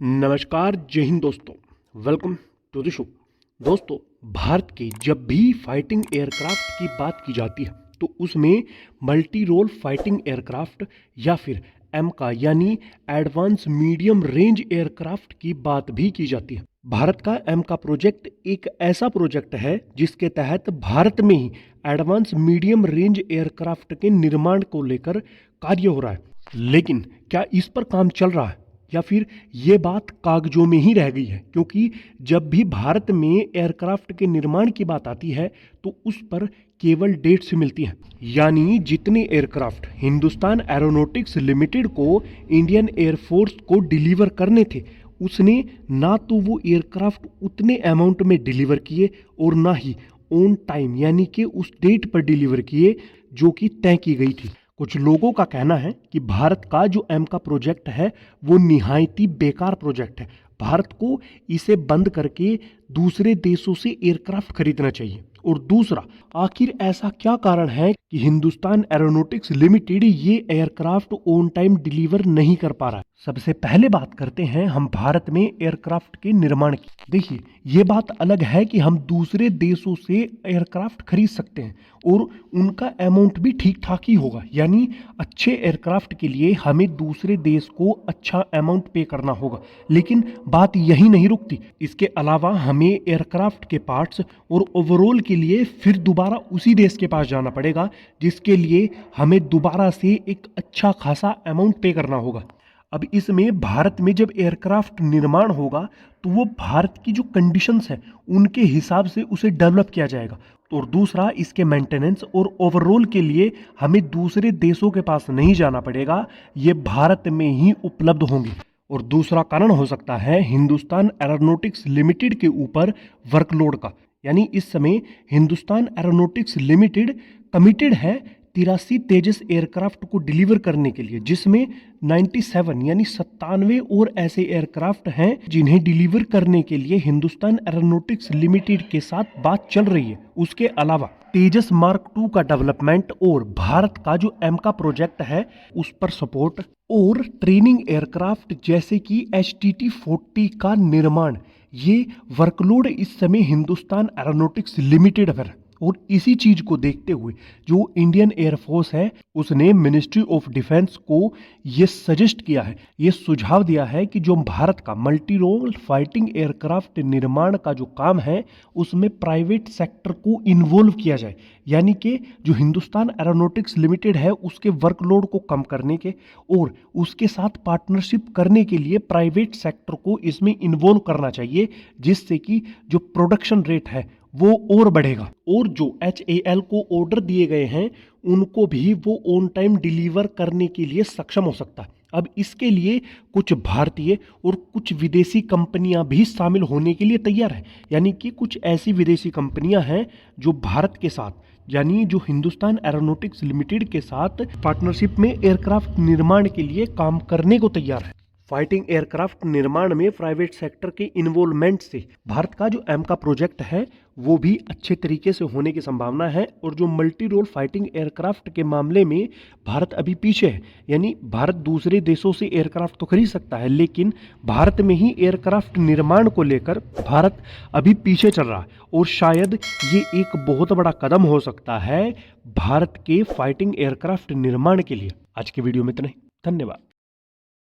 नमस्कार, जय हिंद दोस्तों। Welcome to the show. दोस्तों, भारत के जब भी फाइटिंग एयरक्राफ्ट की बात की जाती है तो उसमें मल्टी रोल फाइटिंग एयरक्राफ्ट या फिर एमका यानी एडवांस मीडियम रेंज एयरक्राफ्ट की बात भी की जाती है। भारत का एमका प्रोजेक्ट एक ऐसा प्रोजेक्ट है जिसके तहत भारत में ही एडवांस मीडियम रेंज एयरक्राफ्ट के निर्माण को लेकर कार्य हो रहा है। लेकिन क्या इस पर काम चल रहा है या फिर ये बात कागजों में ही रह गई है? क्योंकि जब भी भारत में एयरक्राफ्ट के निर्माण की बात आती है तो उस पर केवल डेट्स मिलती हैं। यानी जितने एयरक्राफ्ट हिंदुस्तान एरोनॉटिक्स लिमिटेड को इंडियन एयरफोर्स को डिलीवर करने थे, उसने ना तो वो एयरक्राफ्ट उतने अमाउंट में डिलीवर किए और ना ही ऑन टाइम यानी कि उस डेट पर डिलीवर किए जो कि तय की गई थी। कुछ लोगों का कहना है कि भारत का जो एमका प्रोजेक्ट है वो निहायती बेकार प्रोजेक्ट है। भारत को इसे बंद करके दूसरे देशों से एयरक्राफ्ट खरीदना चाहिए। और दूसरा, आखिर ऐसा क्या कारण है कि हिंदुस्तान एरोनॉटिक्स लिमिटेड ये एयरक्राफ्ट ऑन टाइम डिलीवर नहीं कर पा रहा है? सबसे पहले बात करते हैं हम भारत में एयरक्राफ्ट के निर्माण की। देखिए, ये बात अलग है कि हम दूसरे देशों से एयरक्राफ्ट खरीद सकते हैं और उनका अमाउंट भी ठीक ठाक ही होगा। यानी अच्छे एयरक्राफ्ट के लिए हमें दूसरे देश को अच्छा अमाउंट पे करना होगा। लेकिन बात यही नहीं रुकती। इसके अलावा हमें एयरक्राफ्ट के पार्ट्स और ओवरऑल के लिए फिर दोबारा उसी देश के पास जाना पड़ेगा, जिसके लिए हमें दोबारा से एक अच्छा खासा अमाउंट पे करना होगा। अब इसमें भारत में जब एयरक्राफ्ट निर्माण होगा तो वो भारत की जो कंडीशंस है उनके हिसाब से उसे डेवलप किया जाएगा। और दूसरा, इसके मेंटेनेंस और ओवरऑल के लिए हमें दूसरे देशों के पास नहीं जाना पड़ेगा, ये भारत में ही उपलब्ध होंगे। और दूसरा कारण हो सकता है हिंदुस्तान एरोनॉटिक्स लिमिटेड के ऊपर वर्कलोड का। यानी इस समय हिंदुस्तान एरोनॉटिक्स लिमिटेड कमिटेड है 83 तेजस एयरक्राफ्ट को डिलीवर करने के लिए, जिसमें 97 यानी 97 और ऐसे एयरक्राफ्ट हैं जिन्हें डिलीवर करने के लिए हिंदुस्तान एरोनॉटिक्स लिमिटेड के साथ बात चल रही है। उसके अलावा तेजस मार्क 2 का डेवलपमेंट और भारत का जो एमका प्रोजेक्ट है उस पर सपोर्ट और ट्रेनिंग एयरक्राफ्ट जैसे कि HTT-40 का निर्माण, ये वर्कलोड इस समय हिंदुस्तान एरोनॉटिक्स लिमिटेड पर। और इसी चीज को देखते हुए जो इंडियन एयरफोर्स है उसने मिनिस्ट्री ऑफ डिफेंस को ये सजेस्ट किया है, ये सुझाव दिया है कि जो भारत का मल्टी रोल फाइटिंग एयरक्राफ्ट निर्माण का जो काम है उसमें प्राइवेट सेक्टर को इन्वॉल्व किया जाए। यानी कि जो हिंदुस्तान एरोनॉटिक्स लिमिटेड है उसके वर्कलोड को कम करने के और उसके साथ पार्टनरशिप करने के लिए प्राइवेट सेक्टर को इसमें इन्वॉल्व करना चाहिए, जिससे कि जो प्रोडक्शन रेट है वो और बढ़ेगा और जो HAL को ऑर्डर दिए गए हैं उनको भी वो ऑन टाइम डिलीवर करने के लिए सक्षम हो सकता है। अब इसके लिए कुछ भारतीय और कुछ विदेशी कंपनियां भी शामिल होने के लिए तैयार हैं। यानी कि कुछ ऐसी विदेशी कंपनियां हैं जो भारत के साथ यानी जो हिंदुस्तान एरोनॉटिक्स लिमिटेड के साथ पार्टनरशिप में एयरक्राफ्ट निर्माण के लिए काम करने को तैयार है। फाइटिंग एयरक्राफ्ट निर्माण में प्राइवेट सेक्टर के इन्वॉल्वमेंट से भारत का जो एमका प्रोजेक्ट है वो भी अच्छे तरीके से होने की संभावना है। और जो मल्टी रोल फाइटिंग एयरक्राफ्ट के मामले में भारत अभी पीछे है। यानी भारत दूसरे देशों से एयरक्राफ्ट तो खरीद सकता है, लेकिन भारत में ही एयरक्राफ्ट निर्माण को लेकर भारत अभी पीछे चल रहा है। और शायद ये एक बहुत बड़ा कदम हो सकता है भारत के फाइटिंग एयरक्राफ्ट निर्माण के लिए। आज के वीडियो में इतना ही। धन्यवाद।